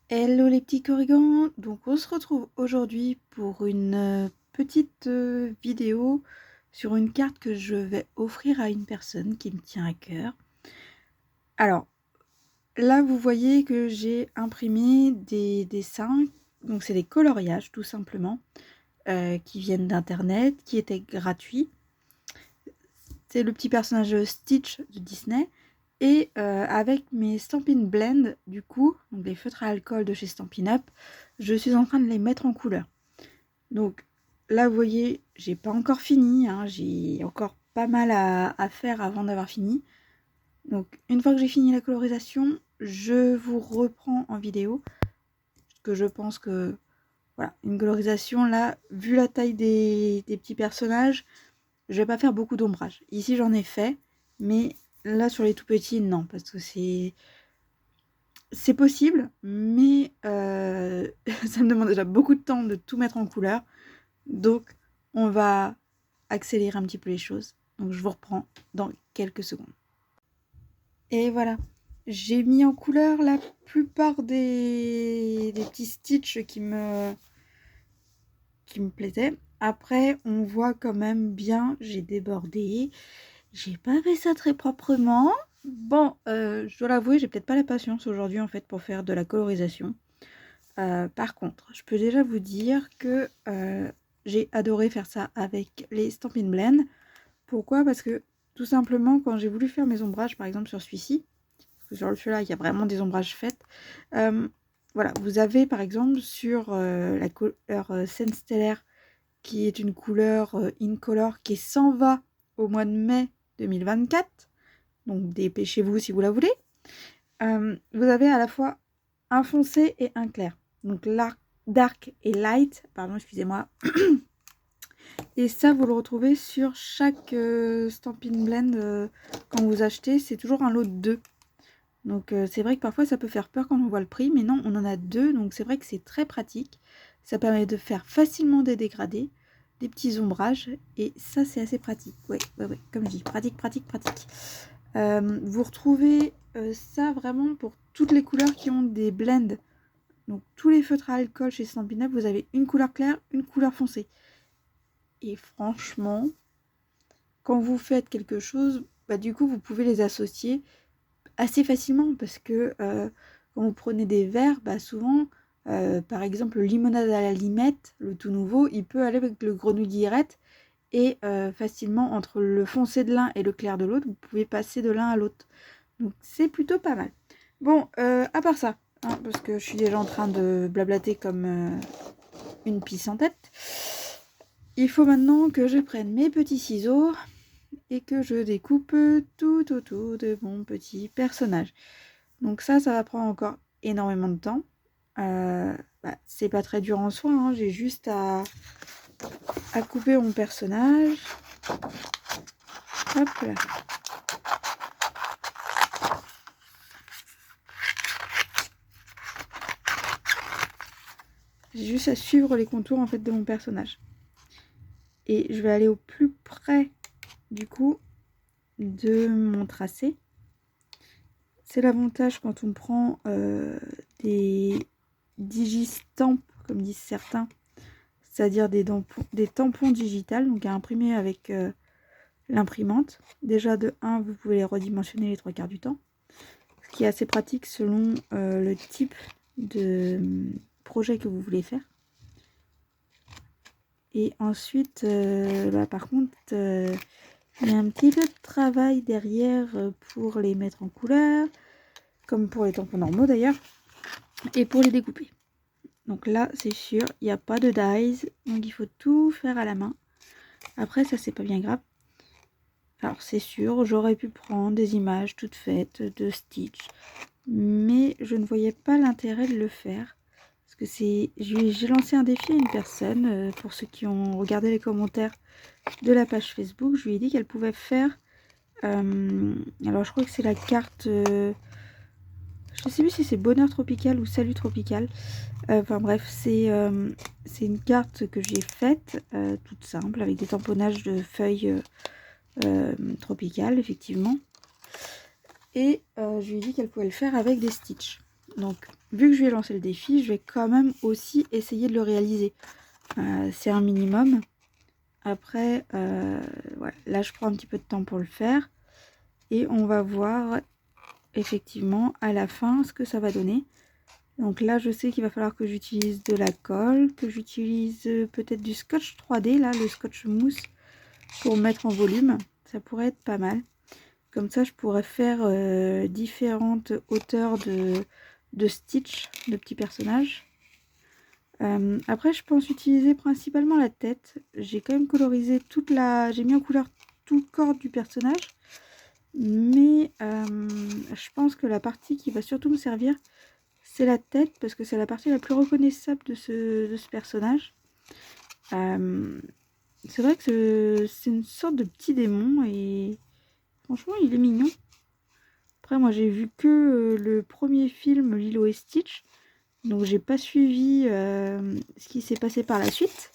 Hello les petits corrigans, donc on se retrouve aujourd'hui pour une petite vidéo sur une carte que je vais offrir à une personne qui me tient à cœur. Alors là vous voyez que j'ai imprimé des dessins, donc c'est des coloriages tout simplement, qui viennent d'internet, qui étaient gratuits. C'est le petit personnage Stitch de Disney. Et avec mes Stampin' Blend, du coup, donc les feutres à alcool de chez Stampin' Up, je suis en train de les mettre en couleur. Donc là, vous voyez, j'ai pas encore fini, hein, j'ai encore pas mal à faire avant d'avoir fini. Donc une fois que j'ai fini la colorisation, je vous reprends en vidéo. Parce que je pense que, voilà, une colorisation, là, vu la taille des petits personnages, je vais pas faire beaucoup d'ombrage. Ici, j'en ai fait, mais là, sur les tout petits, non, parce que c'est possible, mais ça me demande déjà beaucoup de temps de tout mettre en couleur. Donc, on va accélérer un petit peu les choses. Donc, je vous reprends dans quelques secondes. Et voilà, j'ai mis en couleur la plupart des petits stitches qui me plaisaient. Après, on voit quand même bien, j'ai débordé. J'ai pas fait ça très proprement. Bon, je dois l'avouer, j'ai peut-être pas la patience aujourd'hui en fait pour faire de la colorisation. Par contre, je peux déjà vous dire que j'ai adoré faire ça avec les Stampin' Blend. Pourquoi? Parce que tout simplement, quand j'ai voulu faire mes ombrages, par exemple sur celui-ci, parce que sur celui-là, il y a vraiment des ombrages faits. Voilà, vous avez par exemple sur la couleur Scène Stellaire, qui est une couleur Incolor qui s'en va au mois de mai 2024. Donc dépêchez-vous si vous la voulez. Vous avez à la fois un foncé et un clair. Donc dark et light, pardon, excusez-moi. Et ça, vous le retrouvez sur chaque Stampin' Blend quand vous achetez. C'est toujours un lot de 2. Donc c'est vrai que parfois ça peut faire peur quand on voit le prix, mais non, on en a 2. Donc c'est vrai que c'est très pratique. Ça permet de faire facilement des dégradés, des petits ombrages. Et ça, c'est assez pratique. Ouais, comme je dis, pratique, pratique, pratique. Vous retrouvez ça vraiment pour toutes les couleurs qui ont des blends. Donc tous les feutres à alcool chez Stampin' Up, vous avez une couleur claire, une couleur foncée. Et franchement, quand vous faites quelque chose, bah, du coup vous pouvez les associer assez facilement. Parce que quand vous prenez des verres, bah, souvent, par exemple le limonade à la limette, le tout nouveau, il peut aller avec le grenouille d'Irette. Et facilement entre le foncé de l'un et le clair de l'autre, vous pouvez passer de l'un à l'autre. Donc c'est plutôt pas mal. Bon, à part ça, hein, parce que je suis déjà en train de blablater comme une pisse en tête, il faut maintenant que je prenne mes petits ciseaux et que je découpe tout autour de mon petit personnage. Donc ça va prendre encore énormément de temps. C'est pas très dur en soi, hein, j'ai juste à couper mon personnage. Hop là. J'ai juste à suivre les contours en fait de mon personnage. Et je vais aller au plus près du coup de mon tracé. C'est l'avantage quand on prend des digistampes, comme disent certains, c'est-à-dire des tampons digitales, donc à imprimer avec l'imprimante. Déjà de 1, vous pouvez les redimensionner les 3/4 du temps, ce qui est assez pratique selon le type de projet que vous voulez faire. Et ensuite, par contre, il y a un petit peu de travail derrière pour les mettre en couleur, comme pour les tampons normaux d'ailleurs, et pour les découper. Donc là, c'est sûr, il n'y a pas de dies, donc il faut tout faire à la main. Après, ça, c'est pas bien grave. Alors, c'est sûr, j'aurais pu prendre des images toutes faites de Stitch, mais je ne voyais pas l'intérêt de le faire. Parce que j'ai lancé un défi à une personne, pour ceux qui ont regardé les commentaires de la page Facebook, je lui ai dit qu'elle pouvait faire, alors je crois que c'est la carte, je ne sais plus si c'est Bonheur Tropical ou Salut Tropical, enfin bref, c'est une carte que j'ai faite, toute simple, avec des tamponnages de feuilles tropicales, effectivement, et je lui ai dit qu'elle pouvait le faire avec des Stitch. Donc vu que je lui ai lancé le défi, je vais quand même aussi essayer de le réaliser. C'est un minimum. Après, voilà, là je prends un petit peu de temps pour le faire. Et on va voir effectivement à la fin ce que ça va donner. Donc là je sais qu'il va falloir que j'utilise de la colle, que j'utilise peut-être du scotch 3D, là le scotch mousse, pour mettre en volume. Ça pourrait être pas mal. Comme ça je pourrais faire différentes hauteurs de stitch de petits personnages. Après je pense utiliser principalement la tête. J'ai quand même colorisé toute la... J'ai mis en couleur tout le corps du personnage. Mais je pense que la partie qui va surtout me servir, c'est la tête, parce que c'est la partie la plus reconnaissable de ce personnage. C'est vrai que c'est une sorte de petit démon, et franchement il est mignon. Après moi j'ai vu que le premier film Lilo et Stitch, donc j'ai pas suivi ce qui s'est passé par la suite.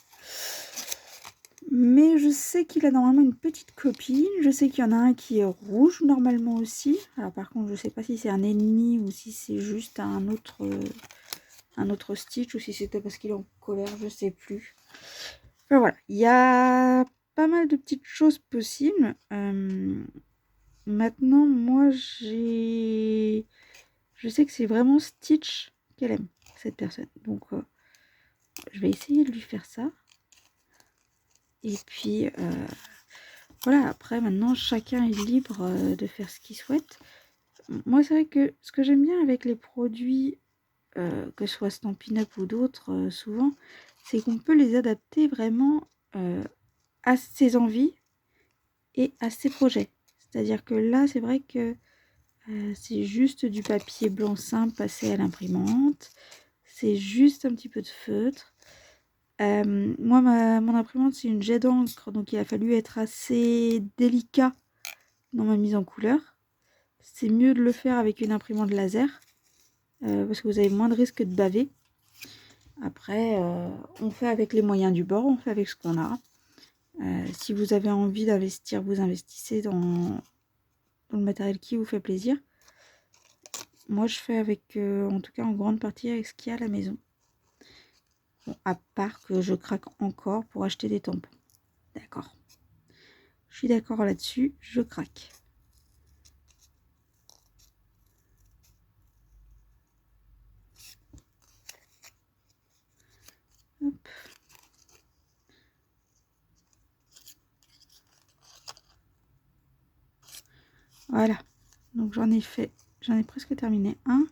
Mais je sais qu'il a normalement une petite copine. Je sais qu'il y en a un qui est rouge normalement aussi. Alors par contre je sais pas si c'est un ennemi ou si c'est juste un autre Stitch, ou si c'était parce qu'il est en colère, je sais plus. Enfin voilà, il y a pas mal de petites choses possibles. Maintenant moi je sais que c'est vraiment Stitch qu'elle aime, cette personne. Donc je vais essayer de lui faire ça. Et puis voilà, après maintenant chacun est libre de faire ce qu'il souhaite. Moi c'est vrai que ce que j'aime bien avec les produits, que ce soit Stampin' Up ou d'autres, souvent, c'est qu'on peut les adapter vraiment à ses envies et à ses projets. C'est-à-dire que là c'est vrai que c'est juste du papier blanc simple passé à l'imprimante, c'est juste un petit peu de feutre. Moi, mon imprimante, c'est une jet d'encre, donc il a fallu être assez délicat dans ma mise en couleur. C'est mieux de le faire avec une imprimante laser, parce que vous avez moins de risque de baver. Après, on fait avec les moyens du bord, on fait avec ce qu'on a. Si vous avez envie d'investir, vous investissez dans le matériel qui vous fait plaisir. Moi, je fais avec, en tout cas en grande partie, avec ce qu'il y a à la maison. Bon, à part que je craque encore pour acheter des tampons. D'accord. Je suis d'accord là-dessus, je craque. Hop. Voilà. Donc j'en ai presque terminé un.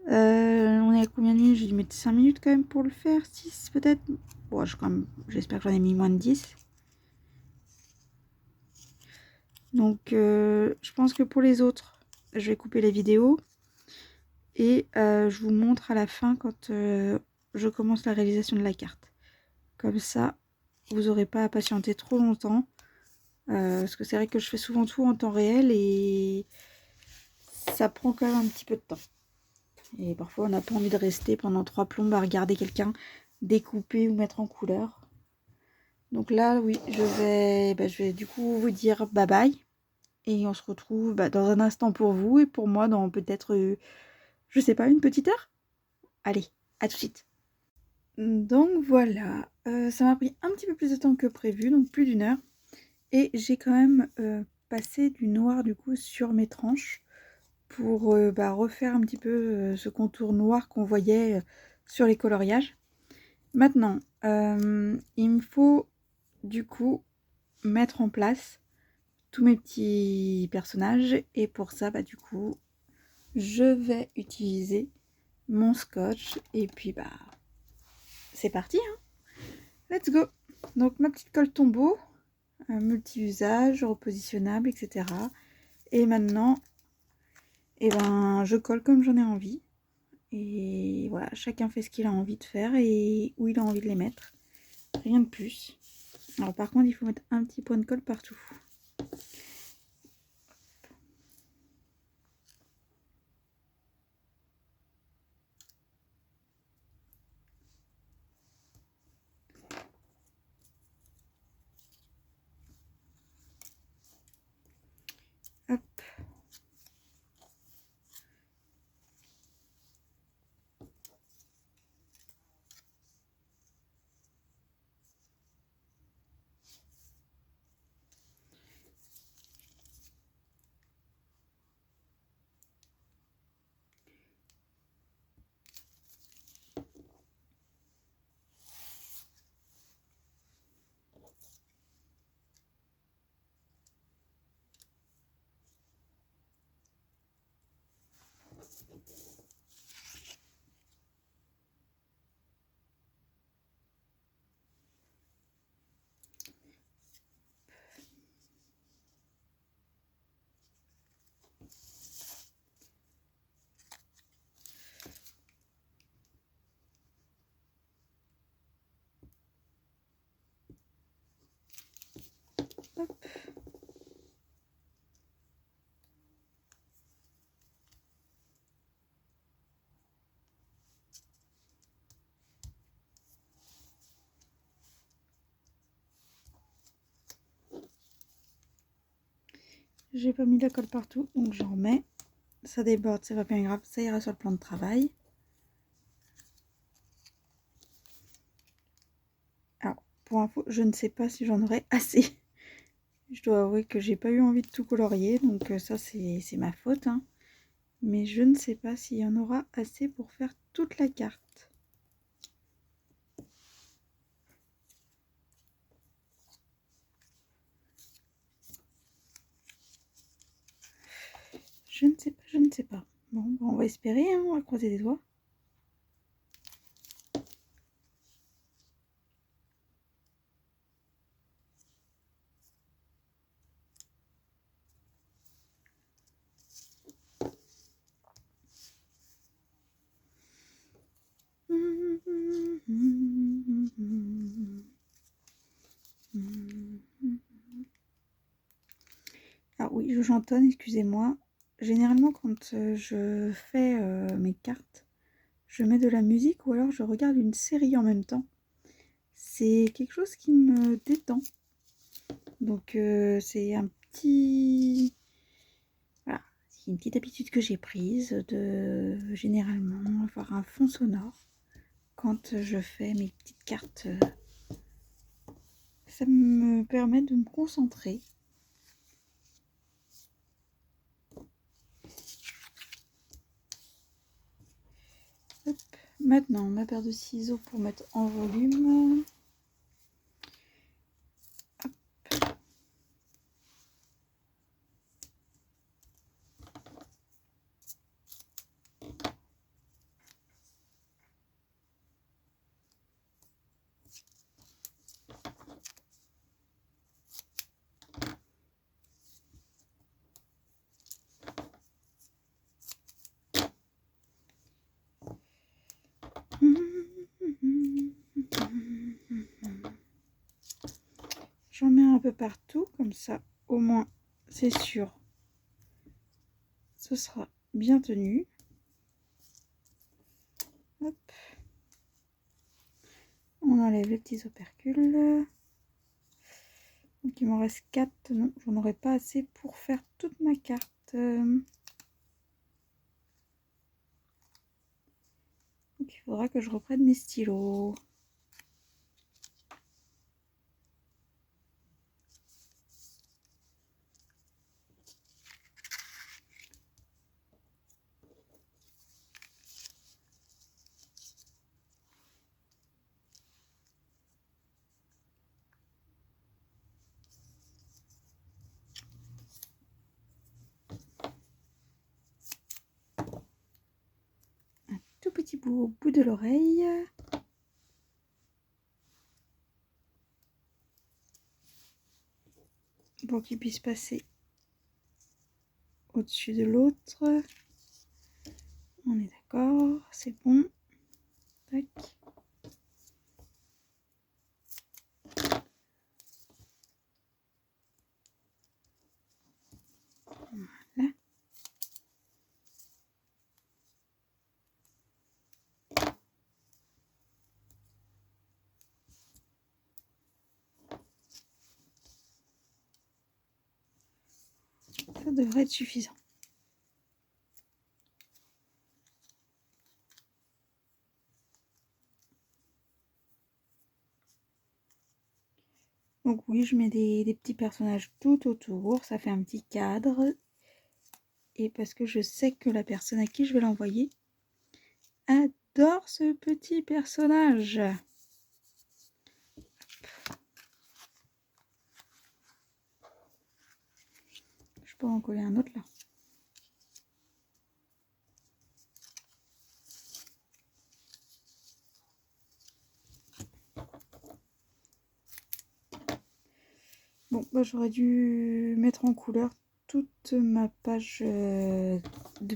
On est à combien de minutes? J'ai dû mettre 5 minutes quand même pour le faire. 6 peut-être. Bon, j'espère que j'en ai mis moins de 10. Donc je pense que pour les autres, je vais couper les vidéos. Et je vous montre à la fin quand je commence la réalisation de la carte. Comme ça, vous n'aurez pas à patienter trop longtemps. Parce que c'est vrai que je fais souvent tout en temps réel et ça prend quand même un petit peu de temps. Et parfois on n'a pas envie de rester pendant 3 plombes à regarder quelqu'un découper ou mettre en couleur. Donc là oui, je vais du coup vous dire bye bye. Et on se retrouve dans un instant pour vous et pour moi dans peut-être, je sais pas, une petite heure. Allez, à tout de suite. Donc voilà, ça m'a pris un petit peu plus de temps que prévu, donc plus d'1 heure. Et j'ai quand même passé du noir du coup sur mes tranches pour refaire un petit peu ce contour noir qu'on voyait sur les coloriages. Maintenant, il me faut du coup mettre en place tous mes petits personnages, et pour ça du coup je vais utiliser mon scotch et puis c'est parti, hein. Let's go. Donc ma petite colle tombeau, multi-usage, repositionnable, etc. Et maintenant, je colle comme j'en ai envie. Et voilà, chacun fait ce qu'il a envie de faire et où il a envie de les mettre. Rien de plus. Alors par contre, il faut mettre un petit point de colle partout. Hop. Hop. J'ai pas mis de la colle partout, donc j'en remets. Ça déborde, c'est pas bien grave, ça ira sur le plan de travail. Alors, pour info, je ne sais pas si j'en aurai assez. Je dois avouer que j'ai pas eu envie de tout colorier, donc ça c'est ma faute. Hein. Mais je ne sais pas s'il y en aura assez pour faire toute la carte. Je ne sais pas, je ne sais pas. Bon, bah, on va espérer, hein, on va croiser les doigts. Ah oui, je chantonne, excusez-moi. Généralement, quand je fais mes cartes, je mets de la musique ou alors je regarde une série en même temps. C'est quelque chose qui me détend. Donc c'est un petit... Voilà, c'est une petite habitude que j'ai prise de généralement avoir un fond sonore quand je fais mes petites cartes. Ça me permet de me concentrer. Hop. Maintenant, ma paire de ciseaux pour mettre en volume. Hop. J'en mets un peu partout, comme ça, au moins, c'est sûr, ce sera bien tenu. Hop. On enlève les petits opercules. Donc il m'en reste 4. Non, j'en aurai pas assez pour faire toute ma carte. Donc il faudra que je reprenne mes stylos. Un tout petit bout au bout de l'oreille. Pour qu'il puisse passer au-dessus de l'autre. On est d'accord, c'est bon. Tac. Voilà. Ça devrait être suffisant. Donc oui, je mets des petits personnages tout autour, ça fait un petit cadre. Et parce que je sais que la personne à qui je vais l'envoyer adore ce petit personnage. Je peux en coller un autre là. Bon, bah, j'aurais dû mettre en couleur toute ma page de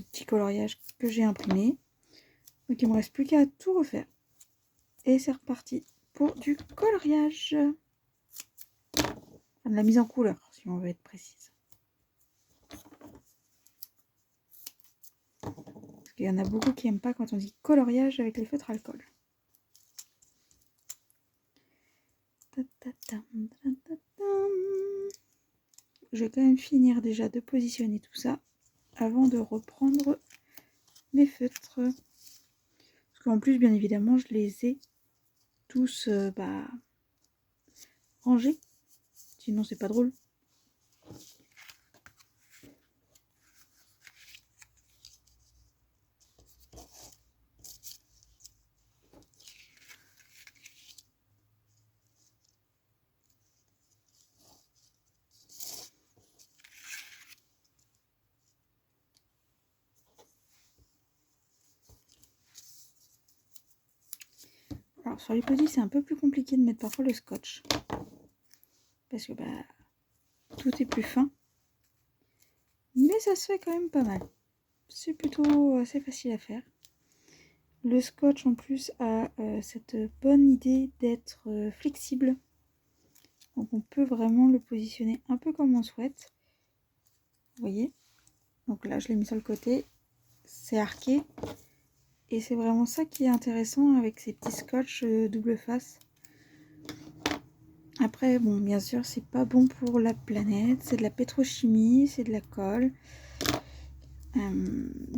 petits coloriages que j'ai imprimé. Donc il me reste plus qu'à tout refaire. Et c'est reparti pour du coloriage. Enfin, de la mise en couleur, si on veut être précise. Parce qu'il y en a beaucoup qui n'aiment pas quand on dit coloriage avec les feutres alcool. Je vais quand même finir déjà de positionner tout ça avant de reprendre mes feutres. Parce qu'en plus, bien évidemment, je les ai tous rangés. Sinon, c'est pas drôle. Alors sur les petits, c'est un peu plus compliqué de mettre parfois le scotch. Parce que tout est plus fin. Mais ça se fait quand même pas mal. C'est plutôt assez facile à faire. Le scotch en plus a cette bonne idée d'être flexible. Donc on peut vraiment le positionner un peu comme on souhaite. Vous voyez? Donc là je l'ai mis sur le côté. C'est arqué. Et c'est vraiment ça qui est intéressant avec ces petits scotch double face. Après, bon, bien sûr, c'est pas bon pour la planète. C'est de la pétrochimie, c'est de la colle.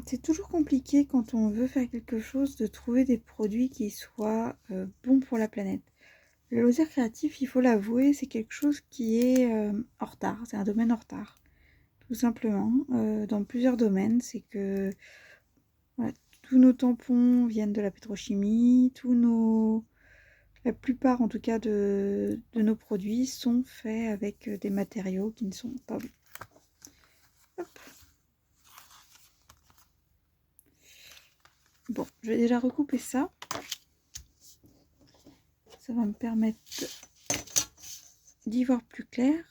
C'est toujours compliqué quand on veut faire quelque chose de trouver des produits qui soient bons pour la planète. Le loisir créatif, il faut l'avouer, c'est quelque chose qui est en retard. C'est un domaine en retard, tout simplement. Dans plusieurs domaines, c'est que voilà, tous nos tampons viennent de la pétrochimie, la plupart en tout cas de nos produits sont faits avec des matériaux qui ne sont pas bons. Hop. Bon, je vais déjà recouper ça. Ça va me permettre d'y voir plus clair.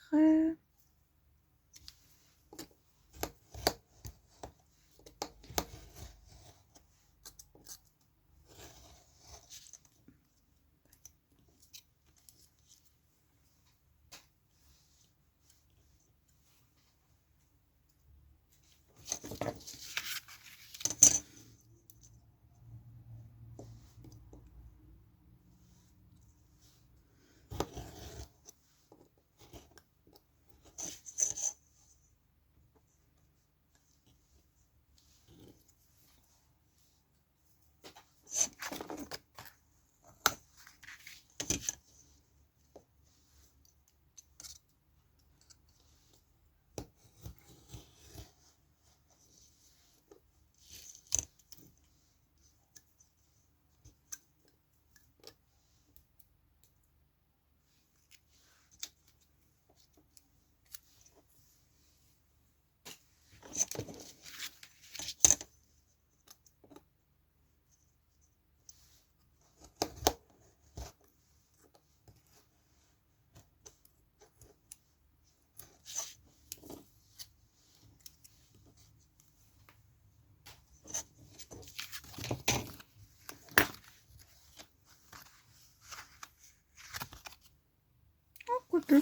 Quoique,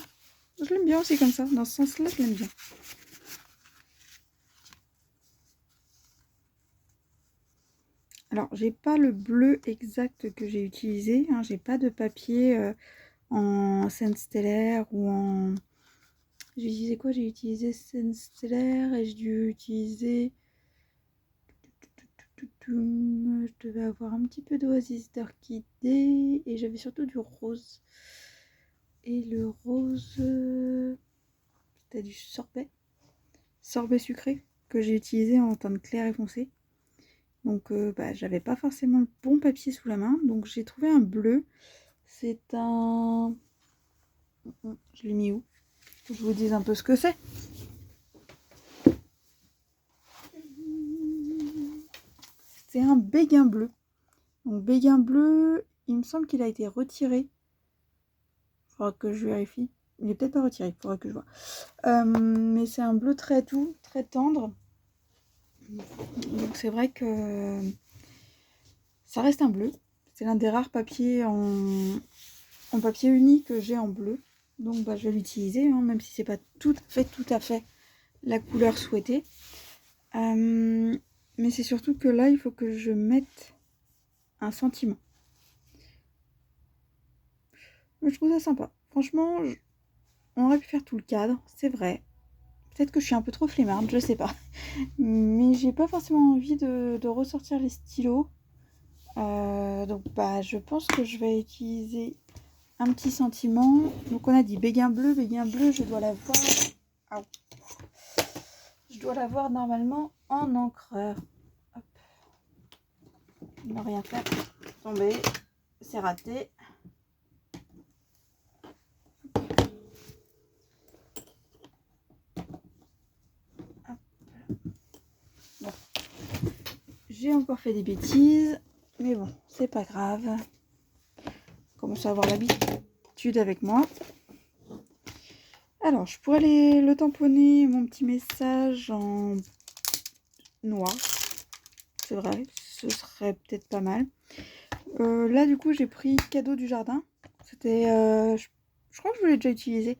je l'aime bien aussi comme ça. Dans ce sens-là, je l'aime bien. Alors, j'ai pas le bleu exact que j'ai utilisé. Hein, j'ai pas de papier en scène stellaire ou en... J'ai utilisé quoi? J'ai utilisé scène stellaire et j'ai dû utiliser... Je devais avoir un petit peu d'oasis d'orchidée et j'avais surtout du rose. Et le rose... C'était du sorbet sucré que j'ai utilisé en teinte claire et foncée. Donc j'avais pas forcément le bon papier sous la main, donc j'ai trouvé un bleu. C'est un... Je l'ai mis où? Que je vous dise un peu ce que c'est. C'est un béguin bleu. Donc béguin bleu, il me semble qu'il a été retiré. Il faudra que je vérifie. Il est peut-être pas retiré, il faudra que je vois. Mais c'est un bleu très doux, très tendre. Donc c'est vrai que ça reste un bleu. C'est l'un des rares papiers en papier uni que j'ai en bleu. Donc bah, je vais l'utiliser, hein, même si c'est pas tout à fait la couleur souhaitée. Mais c'est surtout que là, il faut que je mette un sentiment. Mais je trouve ça sympa. Franchement, on aurait pu faire tout le cadre, c'est vrai. Peut-être que je suis un peu trop flemmarde, je sais pas. Mais j'ai pas forcément envie de ressortir les stylos. Donc bah je pense que je vais utiliser un petit sentiment. Donc on a dit béguin bleu, je dois l'avoir. Ah, je dois l'avoir normalement en encreur. Hop. Ne rien faire. Tomber. C'est raté. Hop. Bon. J'ai encore fait des bêtises. Mais bon, c'est pas grave. Commence à avoir l'habitude avec moi. Alors, je pourrais le tamponner, mon petit message en noir. C'est vrai, ce serait peut-être pas mal. Là, du coup, j'ai pris cadeau du jardin. C'était... je crois que je l'ai déjà utilisé.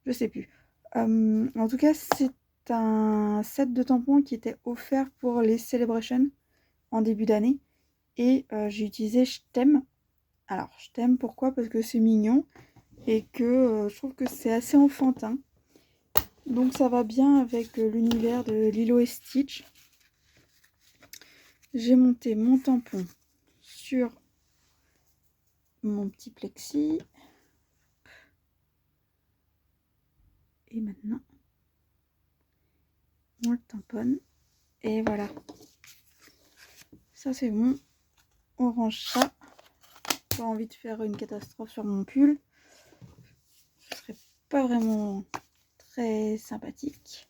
Je sais plus. En tout cas, c'est un set de tampons qui était offert pour les Celebrations en début d'année. Et j'ai utilisé Je t'aime. Alors, Je t'aime, pourquoi? Parce que c'est mignon. Et que je trouve que c'est assez enfantin. Donc ça va bien avec l'univers de Lilo et Stitch. J'ai monté mon tampon sur mon petit plexi. Et maintenant, on le tamponne. Et voilà. Ça c'est bon. On range ça. Pas envie de faire une catastrophe sur mon pull. Ce serait pas vraiment très sympathique.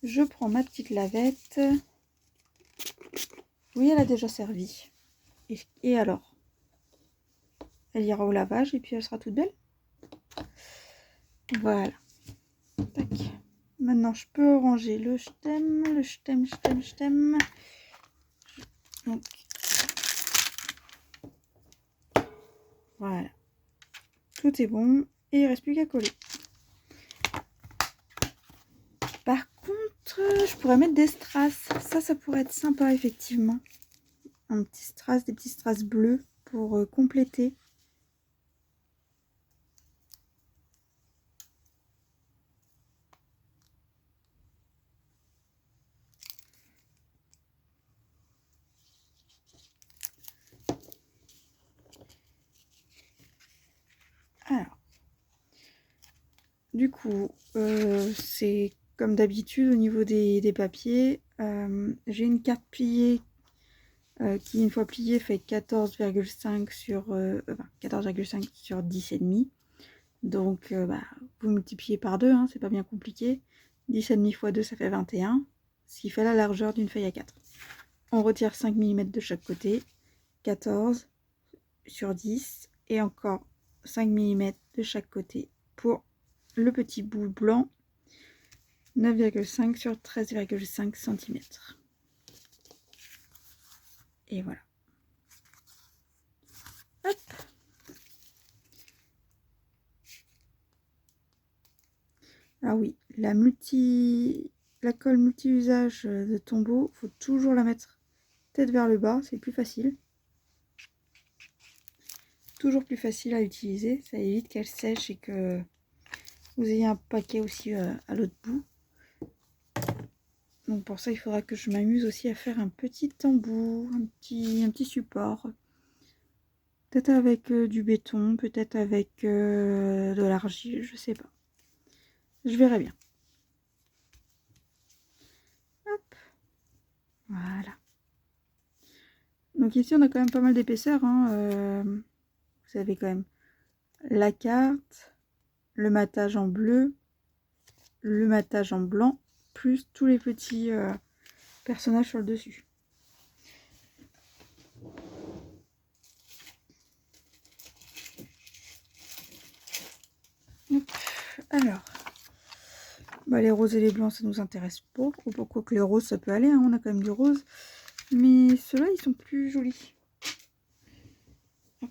Je prends ma petite lavette. Oui, elle a déjà servi. Et alors? Elle ira au lavage et puis elle sera toute belle. Voilà. Tac. Maintenant, je peux ranger le Je t'aime, le Je t'aime, je t'aime, je t'aime. Donc, voilà. Tout est bon. Et il ne reste plus qu'à coller. Par contre, je pourrais mettre des strass. Ça pourrait être sympa, effectivement. Un petit strass, des petits strass bleus pour compléter. Alors, du coup, c'est comme d'habitude au niveau des papiers. J'ai une carte pliée qui, une fois pliée, fait 14,5 sur 14,5 sur 10,5. Donc, vous multipliez par 2, hein, c'est pas bien compliqué. 10,5 x 2, ça fait 21, ce qui fait la largeur d'une feuille A4. On retire 5 mm de chaque côté, 14 sur 10, et encore 5 mm de chaque côté pour le petit bout blanc, 9,5 sur 13,5 cm. Et voilà. Hop. Ah oui, la colle multi-usage de Tombow, faut toujours la mettre tête vers le bas, c'est plus facile. Toujours plus facile à utiliser, ça évite qu'elle sèche et que vous ayez un paquet aussi à l'autre bout. Donc pour ça, il faudra que je m'amuse aussi à faire un petit embout, un petit support. Peut-être avec du béton, peut-être avec de l'argile, je sais pas. Je verrai bien. Hop. Voilà. Donc ici, on a quand même pas mal d'épaisseur. Hein. Vous avez quand même la carte, le matage en bleu, le matage en blanc, plus tous les petits personnages sur le dessus. Alors, les roses et les blancs, ça nous intéresse pas. Ou pourquoi que les roses, ça peut aller, hein, on a quand même du rose. Mais ceux-là, ils sont plus jolis. Hop.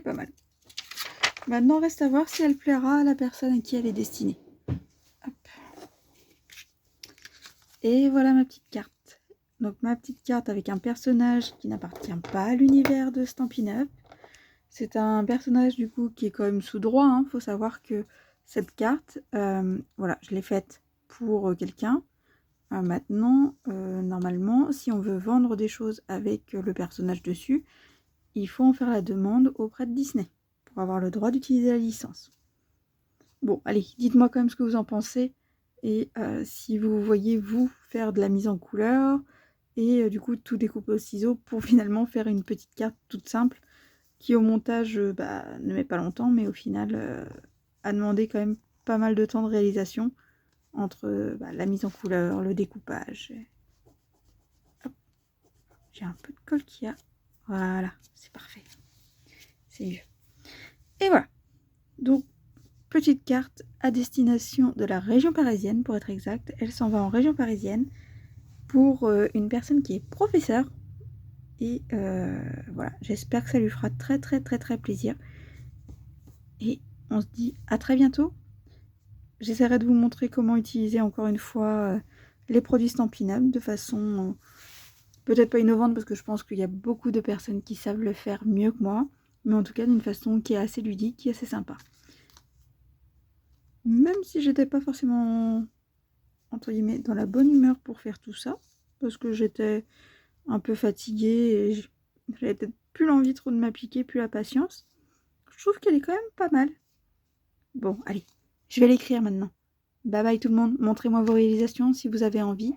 pas mal. Maintenant, reste à voir si elle plaira à la personne à qui elle est destinée. Hop. Et voilà ma petite carte. Donc ma petite carte avec un personnage qui n'appartient pas à l'univers de Stampin' Up. C'est un personnage du coup qui est quand même sous droit. Hein. Faut savoir que cette carte, voilà, je l'ai faite pour quelqu'un. Maintenant, normalement, si on veut vendre des choses avec le personnage dessus, il faut en faire la demande auprès de Disney pour avoir le droit d'utiliser la licence. Bon, allez, dites-moi quand même ce que vous en pensez et si vous voyez vous faire de la mise en couleur et du coup tout découper au ciseau pour finalement faire une petite carte toute simple qui au montage ne met pas longtemps mais au final a demandé quand même pas mal de temps de réalisation entre la mise en couleur, le découpage. Hop. J'ai un peu de colle qui a... Voilà, c'est parfait. C'est mieux. Et voilà. Donc, petite carte à destination de la région parisienne, pour être exact. Elle s'en va en région parisienne pour une personne qui est professeure. Et voilà, j'espère que ça lui fera très très très très plaisir. Et on se dit à très bientôt. J'essaierai de vous montrer comment utiliser encore une fois les produits Stampin' Up de façon peut-être pas innovante parce que je pense qu'il y a beaucoup de personnes qui savent le faire mieux que moi. Mais en tout cas d'une façon qui est assez ludique, qui est assez sympa. Même si j'étais pas forcément, entre guillemets, dans la bonne humeur pour faire tout ça. Parce que j'étais un peu fatiguée et j'avais peut-être plus l'envie trop de m'appliquer, plus la patience. Je trouve qu'elle est quand même pas mal. Bon, allez, je vais l'écrire maintenant. Bye bye tout le monde, montrez-moi vos réalisations si vous avez envie.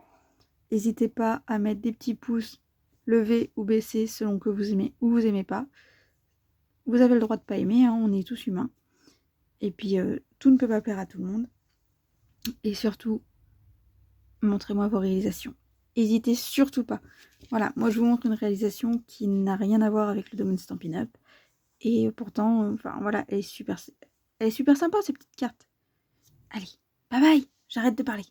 N'hésitez pas à mettre des petits pouces levés ou baissés selon que vous aimez ou vous aimez pas. Vous avez le droit de pas aimer, hein, on est tous humains. Et puis, tout ne peut pas plaire à tout le monde. Et surtout, montrez-moi vos réalisations. N'hésitez surtout pas. Voilà, moi je vous montre une réalisation qui n'a rien à voir avec le domaine Stampin' Up. Et pourtant, enfin voilà, elle est super sympa cette petite carte. Allez, bye bye, j'arrête de parler.